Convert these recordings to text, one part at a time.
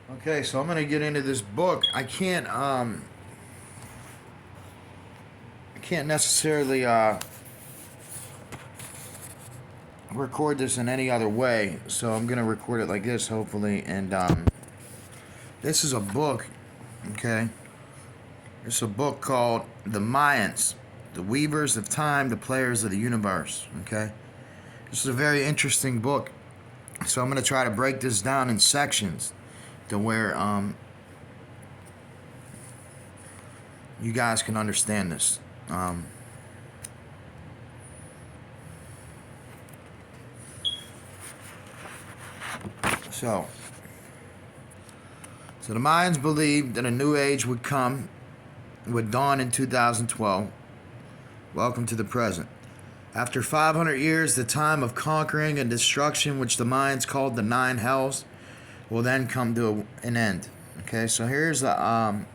Okay, so I'm gonna get into this book. I can't necessarily record this in any other way, so I'm gonna record it like this, hopefully. And this is a book. Okay, it's a book called The Mayans, the Weavers of Time, the Players of the Universe. Okay, this is a very interesting book. So I'm gonna try to break this down in sections to where you guys can understand this. Um, so, so the Mayans believed that a new age would dawn in 2012. Welcome to the present. After 500 years, the time of conquering and destruction, which the Mayans called the Nine Hells, will then come to an end. Okay, so here's the author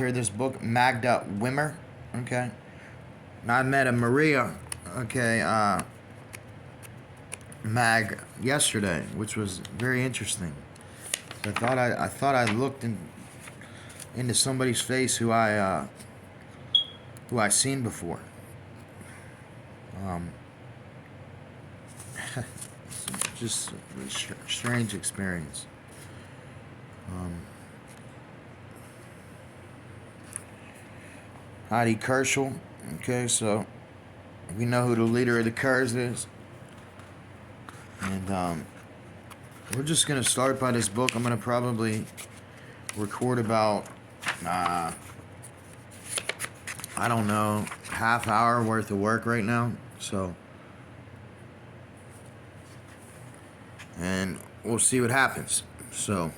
of this book, Magda Wimmer. Okay, and I met a Maria. Okay, Mag yesterday, which was very interesting. I thought I looked into somebody's face who I seen before. Um, just a strange experience. Um, Heidi Kerschel. Okay, so we know who the leader of the Kurds is, and we're just gonna start by this book. I'm gonna probably record about uh, I don't know, half hour worth of work right now. So, and we'll see what happens. So,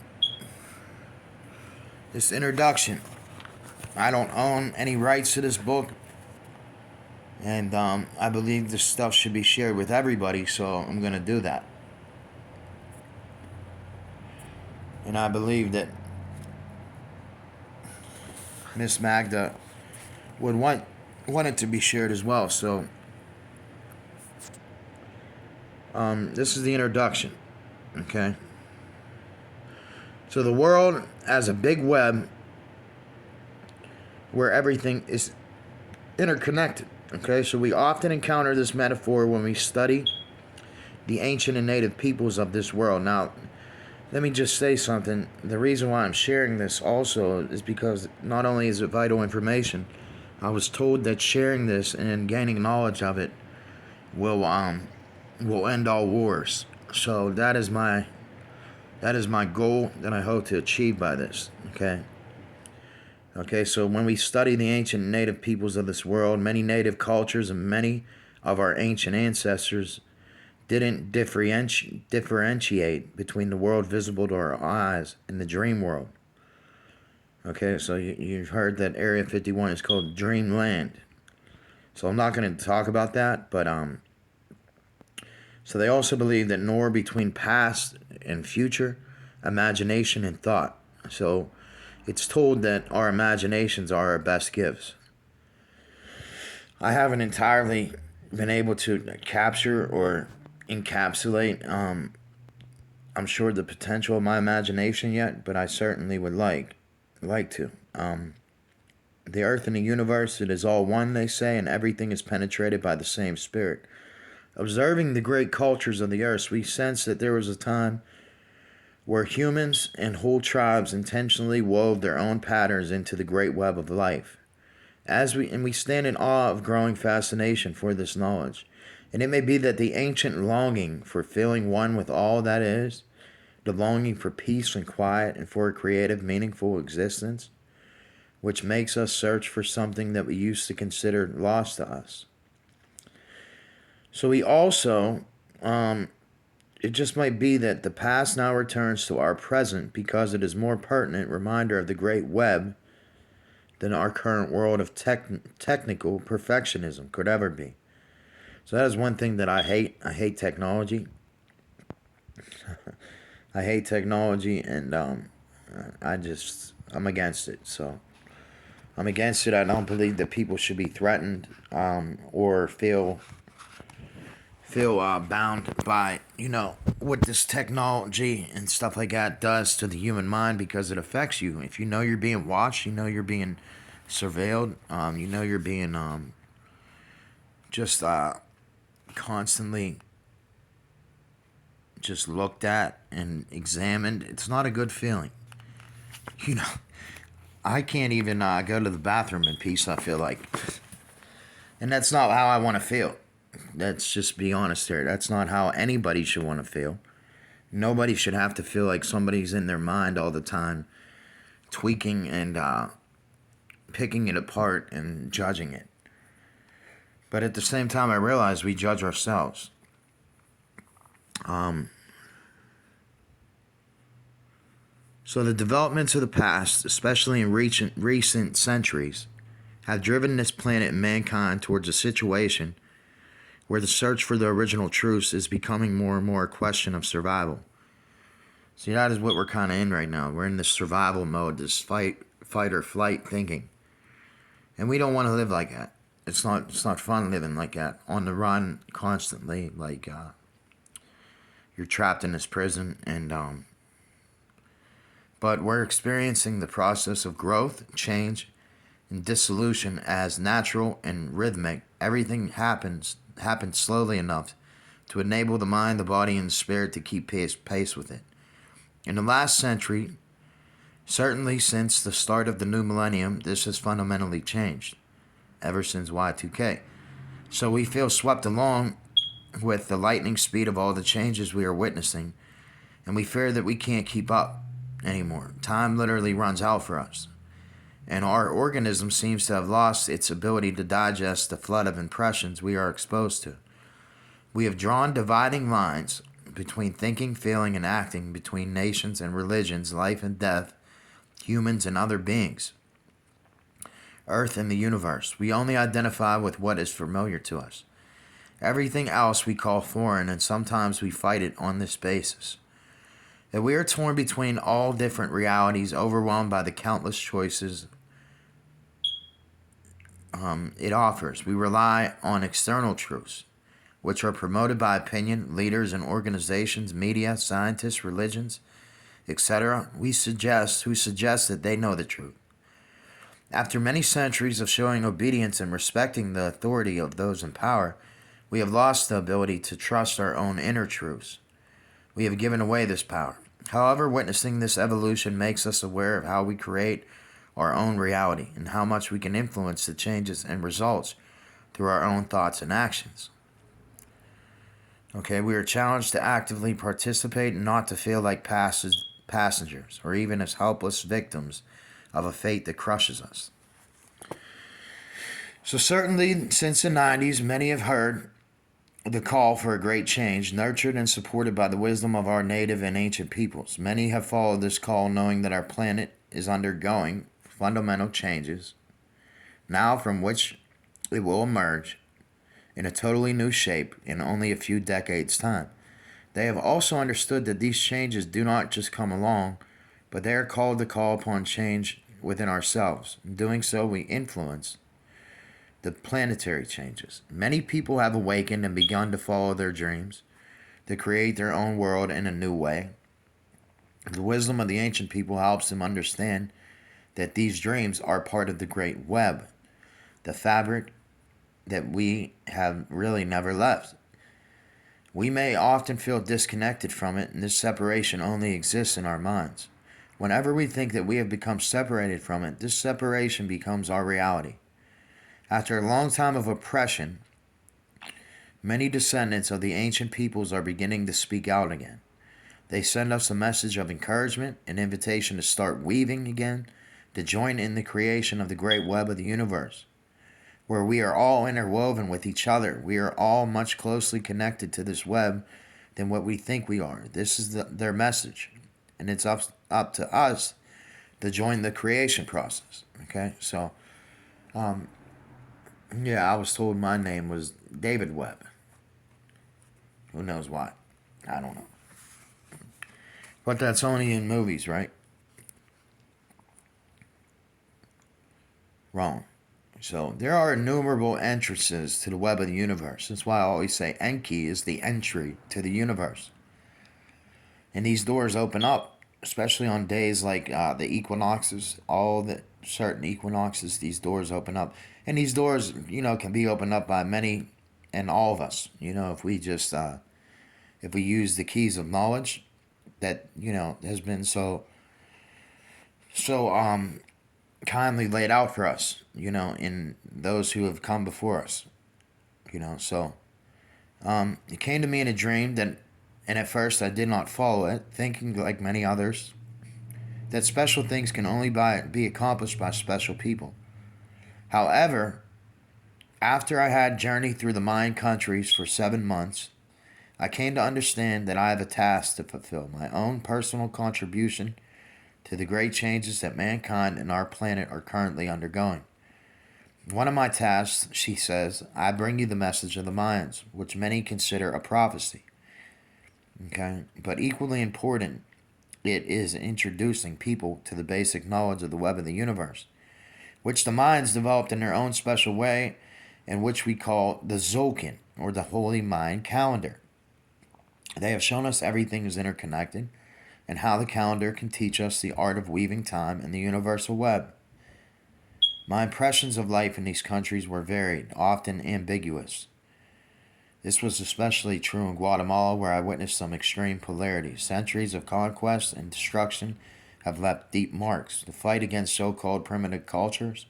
this introduction. I don't own any rights to this book, and I believe this stuff should be shared with everybody, so I'm going to do that. And I believe that Miss Magda would want it to be shared as well. So, this is the introduction. Okay. So the world as a big web where everything is interconnected. Okay, so we often encounter this metaphor when we study the ancient and native peoples of this world. Now, let me just say something. The reason why I'm sharing this also is because not only is it vital information, I was told that sharing this and gaining knowledge of it will end all wars. So that is my goal that I hope to achieve by this. Okay. Okay, so when we study the ancient native peoples of this world, many native cultures and many of our ancient ancestors didn't differentiate between the world visible to our eyes and the dream world. Okay, so you've heard that Area 51 is called Dreamland. So I'm not going to talk about that, but so they also believe that nor between past and future, imagination and thought. So it's told that our imaginations are our best gifts. I haven't entirely been able to capture or encapsulate, I'm sure, the potential of my imagination yet, but I certainly would like to. The earth and the universe, it is all one, they say, and everything is penetrated by the same spirit. Observing the great cultures of the earth, we sense that there was a time where humans and whole tribes intentionally wove their own patterns into the great web of life. We stand in awe of growing fascination for this knowledge. And it may be that the ancient longing for feeling one with all that is, the longing for peace and quiet and for a creative, meaningful existence, which makes us search for something that we used to consider lost to us. So we also, it just might be that the past now returns to our present because it is more pertinent reminder of the great web than our current world of technical perfectionism could ever be. So that is one thing that I hate. I hate technology. I hate technology, and I'm against it. So I'm against it. I don't believe that people should be threatened or feel bound by, what this technology and stuff like that does to the human mind, because it affects you. If you know you're being watched, you know you're being surveilled, you know you're being just constantly just looked at and examined. It's not a good feeling. You know, I can't even go to the bathroom in peace, I feel like. And that's not how I want to feel. Let's just be honest here. That's not how anybody should want to feel. Nobody should have to feel like somebody's in their mind all the time, tweaking and picking it apart and judging it. But at the same time, I realize we judge ourselves. So the developments of the past, especially in recent centuries, have driven this planet and mankind towards a situation where the search for the original truths is becoming more and more a question of survival. See, that is what we're kind of in right now. We're in this survival mode, this fight or flight thinking. And we don't want to live like that. It's not fun living like that. On the run constantly, like you're trapped in this prison, and but we're experiencing the process of growth, change, and dissolution as natural and rhythmic. Everything happens slowly enough to enable the mind, the body, and the spirit to keep pace with it. In the last century, certainly since the start of the new millennium, this has fundamentally changed, ever since Y2K. So we feel swept along with the lightning speed of all the changes we are witnessing, and we fear that we can't keep up anymore. Time literally runs out for us, and our organism seems to have lost its ability to digest the flood of impressions we are exposed to. We have drawn dividing lines between thinking, feeling, and acting, between nations and religions, life and death, humans and other beings, Earth and the universe. We only identify with what is familiar to us. Everything else we call foreign, and sometimes we fight it on this basis. That we are torn between all different realities, overwhelmed by the countless choices it offers. We rely on external truths, which are promoted by opinion, leaders and organizations, media, scientists, religions, etc. Who suggest that they know the truth. After many centuries of showing obedience and respecting the authority of those in power, we have lost the ability to trust our own inner truths. We have given away this power. However, witnessing this evolution makes us aware of how we create our own reality and how much we can influence the changes and results through our own thoughts and actions. Okay, we are challenged to actively participate and not to feel like passengers or even as helpless victims of a fate that crushes us. So certainly since the 90s, many have heard the call for a great change, nurtured and supported by the wisdom of our native and ancient peoples. Many have followed this call knowing that our planet is undergoing fundamental changes, now from which it will emerge in a totally new shape in only a few decades' time. They have also understood that these changes do not just come along, but they are called to call upon change within ourselves. In doing so, we influence the planetary changes. Many people have awakened and begun to follow their dreams, to create their own world in a new way. The wisdom of the ancient people helps them understand that these dreams are part of the great web, the fabric that we have really never left. We may often feel disconnected from it, and this separation only exists in our minds. Whenever we think that we have become separated from it, this separation becomes our reality. After a long time of oppression, many descendants of the ancient peoples are beginning to speak out again. They send us a message of encouragement, an invitation to start weaving again, to join in the creation of the great web of the universe, where we are all interwoven with each other. We are all much closely connected to this web than what we think we are. This is their message, and it's up to us to join the creation process. Okay, so yeah, I was told my name was David Webb. Who knows why? I don't know. But that's only in movies, right? Wrong. So there are innumerable entrances to the web of the universe. That's why I always say Enki is the entry to the universe. And these doors open up, especially on days like the equinoxes, all the certain equinoxes, these doors open up. And these doors, can be opened up by many and all of us. If we just, if we use the keys of knowledge that, has been so kindly laid out for us, in those who have come before us, so it came to me in a dream and at first I did not follow it, thinking like many others that special things can only be accomplished by special people. However, after I had journeyed through the Mayan countries for 7 months, I came to understand that I have a task to fulfill, my own personal contribution to the great changes that mankind and our planet are currently undergoing. One of my tasks, she says, I bring you the message of the Mayans, which many consider a prophecy. Okay? But equally important, it is introducing people to the basic knowledge of the web of the universe, which the Mayans developed in their own special way, and which we call the Tzolk'in, or the Holy Mayan Calendar. They have shown us everything is interconnected, and how the calendar can teach us the art of weaving time in the universal web. My impressions of life in these countries were varied, often ambiguous. This was especially true in Guatemala, where I witnessed some extreme polarity. Centuries of conquest and destruction have left deep marks. The fight against so-called primitive cultures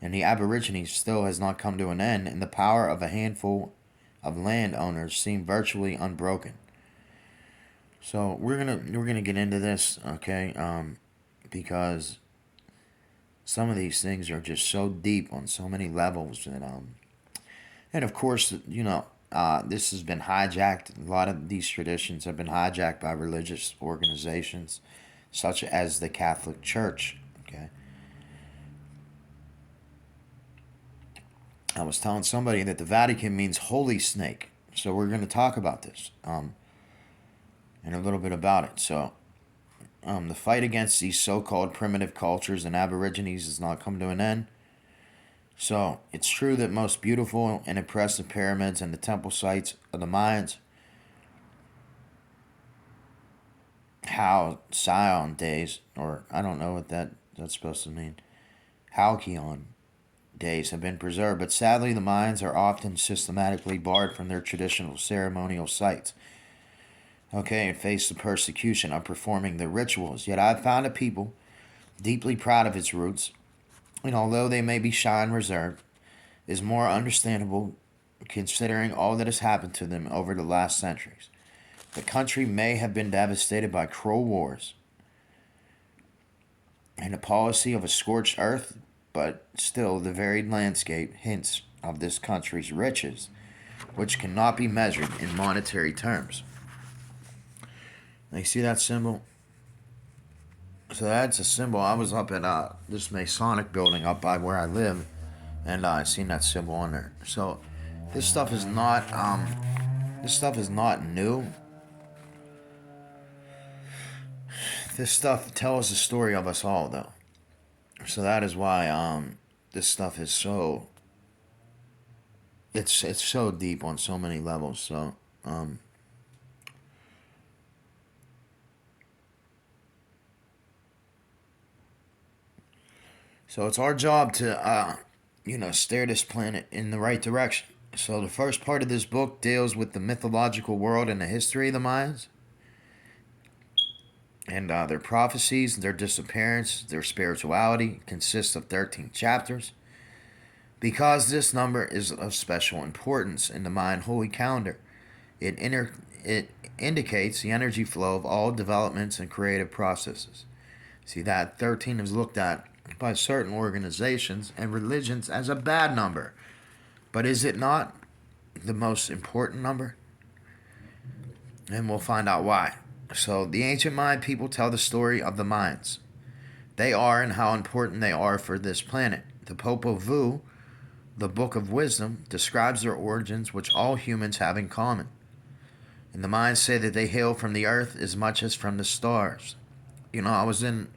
and the Aborigines still has not come to an end, and the power of a handful of landowners seem virtually unbroken. So we're gonna get into this, okay? Because some of these things are just so deep on so many levels, and of course, this has been hijacked. A lot of these traditions have been hijacked by religious organizations, such as the Catholic Church. Okay. I was telling somebody that the Vatican means holy snake, so we're going to talk about this. And a little bit about it. So, the fight against these so-called primitive cultures and Aborigines has not come to an end. So, it's true that most beautiful and impressive pyramids and the temple sites of the Mayans, Halcyon days, or I don't know what that's supposed to mean, Halcyon days have been preserved, but sadly the Mayans are often systematically barred from their traditional ceremonial sites. Okay, and face the persecution of performing the rituals. Yet I've found a people deeply proud of its roots, and although they may be shy and reserved, is more understandable considering all that has happened to them over the last centuries. The country may have been devastated by cruel wars and a policy of a scorched earth, but still the varied landscape hints of this country's riches, which cannot be measured in monetary terms. Now, you see that symbol? So that's a symbol. I was up at this Masonic building up by where I live, and I seen that symbol on there. So this stuff is not new. This stuff tells the story of us all, though. So that is why this stuff is so. It's so deep on so many levels. So So it's our job to, steer this planet in the right direction. So the first part of this book deals with the mythological world and the history of the Mayans, and their prophecies, their disappearance, their spirituality consists of 13 chapters. Because this number is of special importance in the Mayan holy calendar, it indicates the energy flow of all developments and creative processes. See, that 13 is looked at by certain organizations and religions as a bad number. But is it not the most important number? And we'll find out why. So the ancient Mayan people tell the story of the Mayans. They are and how important they are for this planet. The Popol Vuh, the Book of Wisdom, describes their origins, which all humans have in common. And the Mayans say that they hail from the earth as much as from the stars. I was in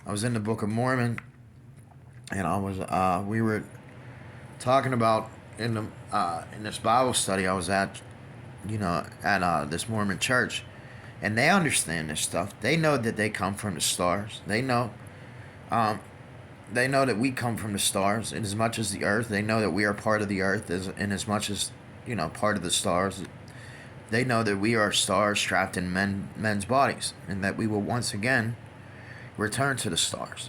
the Book of Mormon, and we were talking about in this Bible study I was at, at this Mormon church, and they understand this stuff. They know that they come from the stars. Um, they know that we come from the stars, in as much as the earth. They know that we are part of the earth, in as much as part of the stars. They know that we are stars trapped in men's bodies, and that we will once again return to the stars.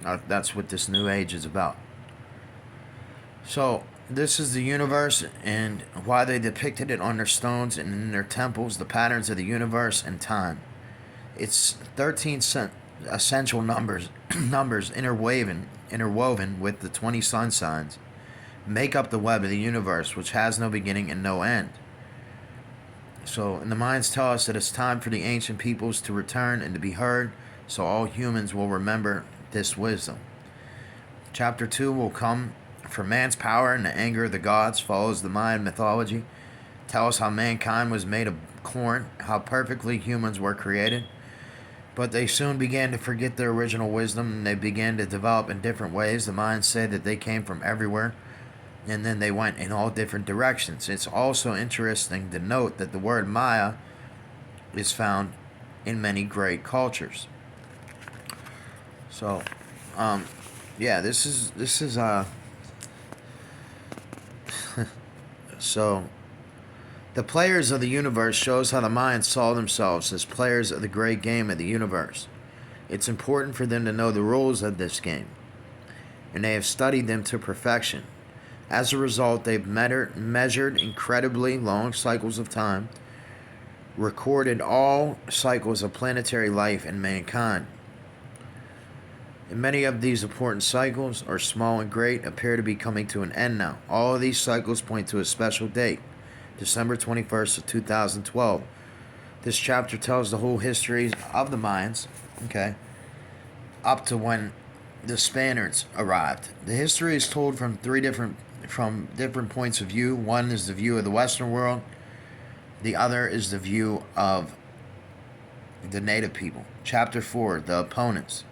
That's what this new age is about. So this is the universe, and why they depicted it on their stones and in their temples, the patterns of the universe and time. It's 13 essential numbers, numbers interwoven with the 20 sun signs, make up the web of the universe, which has no beginning and no end. So, and the Mayans tell us that it's time for the ancient peoples to return and to be heard, so all humans will remember this wisdom. Chapter 2 will come for man's power and the anger of the gods, follows the Mayan mythology, tell us how mankind was made of corn, how perfectly humans were created. But they soon began to forget their original wisdom, and they began to develop in different ways. The Mayans say that they came from everywhere, and then they went in all different directions. It's also interesting to note that the word Maya is found in many great cultures. So, yeah, this is so the players of the universe shows how the Mayans saw themselves as players of the great game of the universe. It's important for them to know the rules of this game, and they have studied them to perfection. As a result, they've measured incredibly long cycles of time, recorded all cycles of planetary life and mankind. And many of these important cycles, are small and great, appear to be coming to an end now. All of these cycles point to a special date, December 21st of 2012. This chapter tells the whole history of the Mayans, okay, up to when the Spaniards arrived. The history is told from different points of view. One is the view of the Western world. The other is the view of the native people. Chapter 4, the opponents,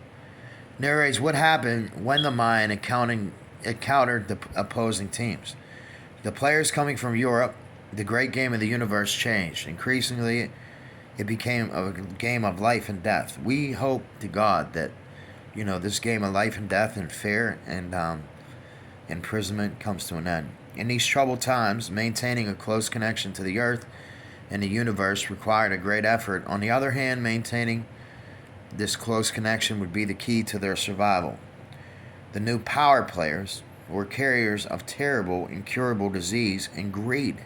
narrates what happened when the Mayan encountered the opposing teams. The players coming from Europe, the great game of the universe changed. Increasingly, it became a game of life and death. We hope to God that, this game of life and death and fear and imprisonment comes to an end. In these troubled times, maintaining a close connection to the earth and the universe required a great effort. On the other hand, maintaining this close connection would be the key to their survival. The new power players were carriers of terrible, incurable disease and greed.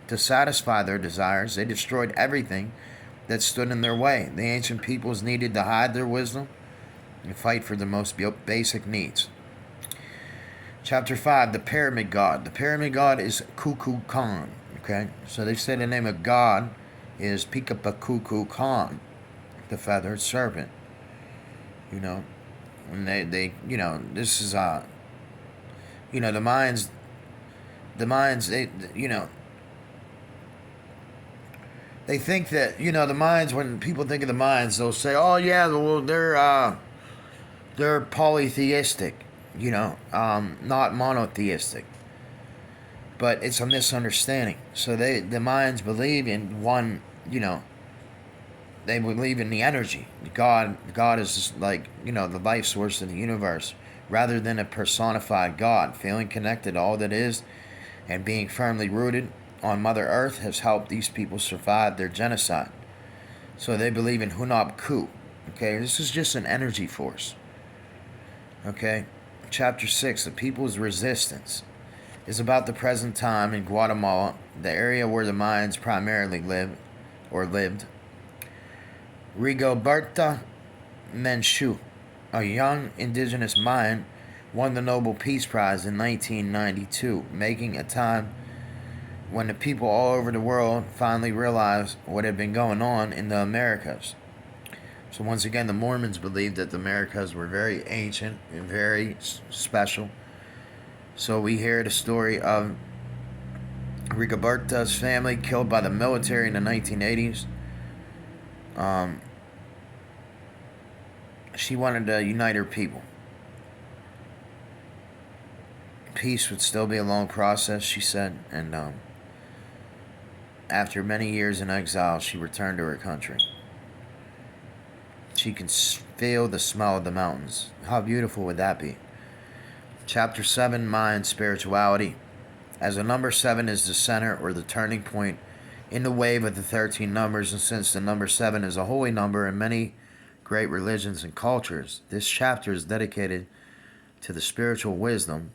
To satisfy their desires, they destroyed everything that stood in their way. The ancient peoples needed to hide their wisdom and fight for the most basic needs. Chapter 5, the Pyramid God. The Pyramid God is Kukulkan. Okay? So they say the name of God is Pikapakukulkan, the feathered serpent. And they this is the Mayans, they think that, the Mayans, when people think of the Mayans, they'll say, oh yeah, well, they're polytheistic, not monotheistic. But it's a misunderstanding. So the Mayans believe in one, they believe in the energy. God is like, the life source of the universe, rather than a personified God. Feeling connected to all that is and being firmly rooted on Mother Earth has helped these people survive their genocide. So they believe in Hunab Ku. Okay, this is just an energy force. Okay, chapter 6, the people's resistance, is about the present time in Guatemala, the area where the Mayans primarily lived. Rigoberta Menchú, a young indigenous Mayan, won the Nobel Peace Prize in 1992, making a time when the people all over the world finally realized what had been going on in the Americas. So once again, the Mormons believed that the Americas were very ancient and very special. So we hear the story of Rigoberta's family killed by the military in the 1980s. She wanted to unite her people. peace would still be a long process, she said, and after many years in exile, she returned to her country. She can feel the smell of the mountains. How beautiful would that be? Chapter 7, Mind, Spirituality. As the number 7 is the center or the turning point in the wave of the 13 numbers, and since the number 7 is a holy number in many great religions and cultures, this chapter is dedicated to the spiritual wisdom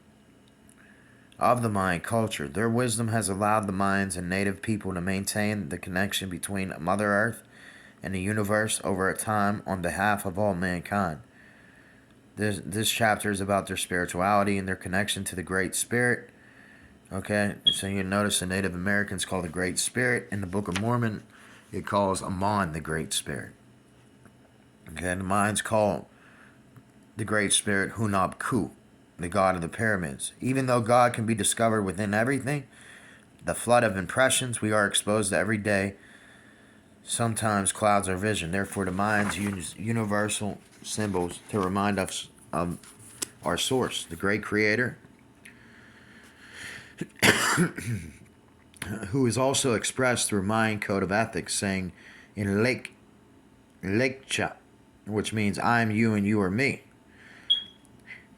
of the Mayan culture. Their wisdom has allowed the Mayans and native people to maintain the connection between Mother Earth and the universe over a time on behalf of all mankind. This chapter is about their spirituality and their connection to the Great Spirit. Okay, so you notice the Native Americans call the Great Spirit. In the Book of Mormon, it calls Amon the Great Spirit. Okay, the Mayans call the Great Spirit Hunab Ku, the God of the pyramids. Even though God can be discovered within everything, the flood of impressions we are exposed to every day sometimes clouds our vision. Therefore, the Mayans use universal symbols to remind us of our source, the great creator, who is also expressed through Mayan code of ethics, saying in Lekcha, which means I am you and you are me.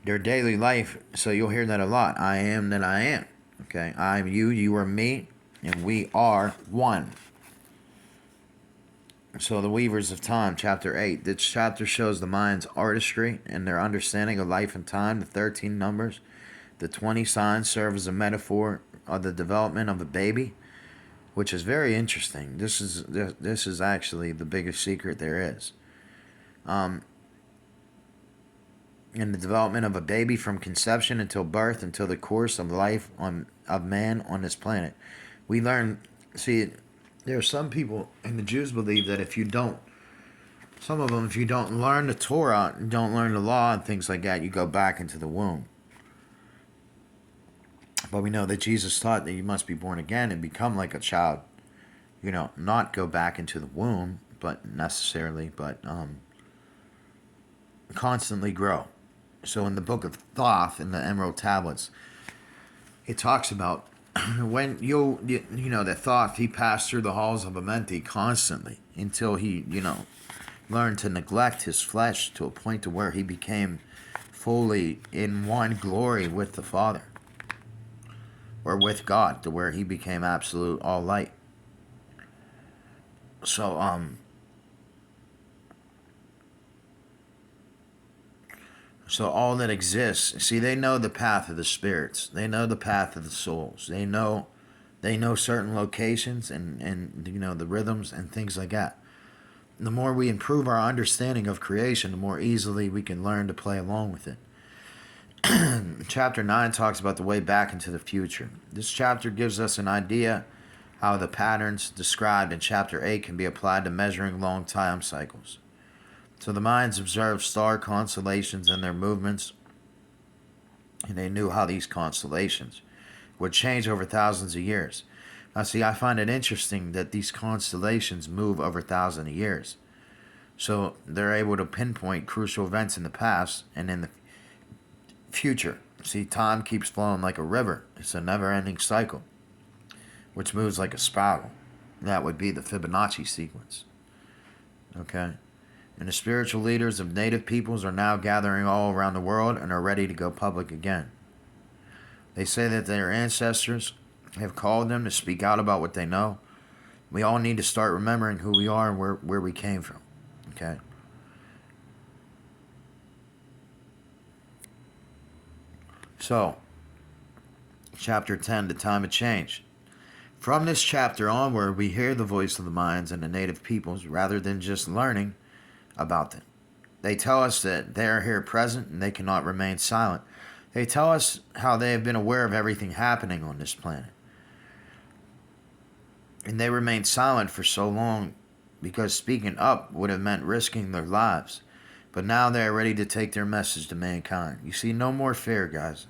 Their daily life, so you'll hear that a lot. I am that I am. Okay, I am you, you are me, and we are one. So the Weavers of Time, Chapter 8. This chapter shows the Mayans' artistry and their understanding of life and time. The 13 numbers, the 20 signs serve as a metaphor of the development of a baby, which is very interesting. This is actually the biggest secret there is. In the development of a baby from conception until birth, until the course of life of man on this planet. We learn, see, there are some people, and the Jews believe that if you don't learn the Torah, don't learn the law and things like that, you go back into the womb. But we know that Jesus taught that you must be born again and become like a child. Not go back into the womb, but constantly grow. So in the book of Thoth, in the Emerald Tablets, it talks about when that Thoth, he passed through the halls of Amenti constantly until he, learned to neglect his flesh to a point to where he became fully in one glory with the Father, or with God, to where he became absolute all light. So So all that exists, see, they know the path of the spirits. They know the path of the souls. They know certain locations and the rhythms and things like that. The more we improve our understanding of creation, the more easily we can learn to play along with it. Chapter 9 talks about the way back into the future. This chapter gives us an idea how the patterns described in Chapter 8 can be applied to measuring long time cycles. So the Mayans observed star constellations and their movements, and they knew how these constellations would change over thousands of years. Now, see, I find it interesting that these constellations move over thousands of years. So they're able to pinpoint crucial events in the past and in the future. See, time keeps flowing like a river. It's a never-ending cycle, which moves like a spiral. That would be the Fibonacci sequence. Okay? And the spiritual leaders of native peoples are now gathering all around the world and are ready to go public again. They say that their ancestors have called them to speak out about what they know. We all need to start remembering who we are and where we came from. Okay? So, chapter 10, the time of change. From this chapter onward, we hear the voice of the Mayans and the native peoples rather than just learning about them. They tell us that they are here present and they cannot remain silent. They tell us how they have been aware of everything happening on this planet. And they remained silent for so long because speaking up would have meant risking their lives. But now they are ready to take their message to mankind. You see, no more fear, guys.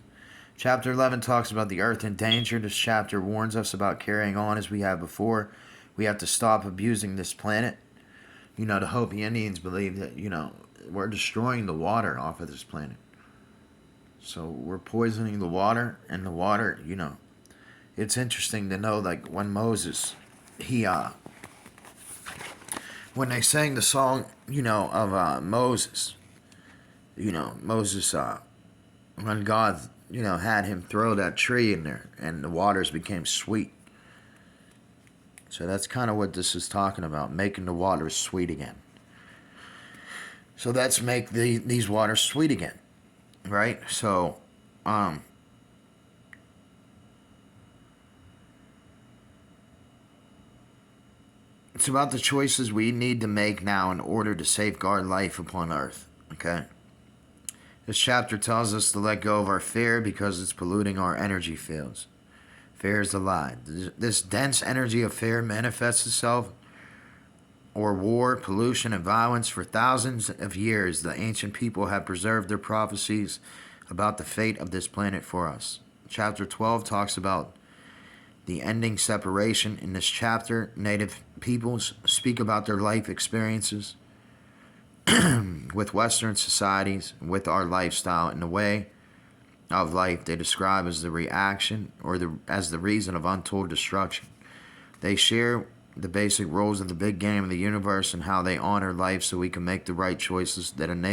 Chapter 11 talks about the earth in danger. This chapter warns us about carrying on as we have before. We have to stop abusing this planet. The Hopi Indians believe that, we're destroying the water off of this planet. So we're poisoning the water, and the water, you know, it's interesting to know, like, when Moses, he, when they sang the song, you know, of Moses, you know, Moses, when God, you know, had him throw that tree in there and the waters became sweet. So that's kind of what this is talking about, making the waters sweet again. So let's make these waters sweet again, right? So, it's about the choices we need to make now in order to safeguard life upon earth, okay? This chapter tells us to let go of our fear because it's polluting our energy fields. Fear is the lie. This dense energy of fear manifests itself or war, pollution, and violence for thousands of years. The ancient people have preserved their prophecies about the fate of this planet for us. Chapter 12 talks about the ending separation. In this chapter, native peoples speak about their life experiences with Western societies, with our lifestyle, and the way of life they describe as the reaction or as the reason of untold destruction. They share the basic rules of the big game of the universe and how they honor life so we can make the right choices that enable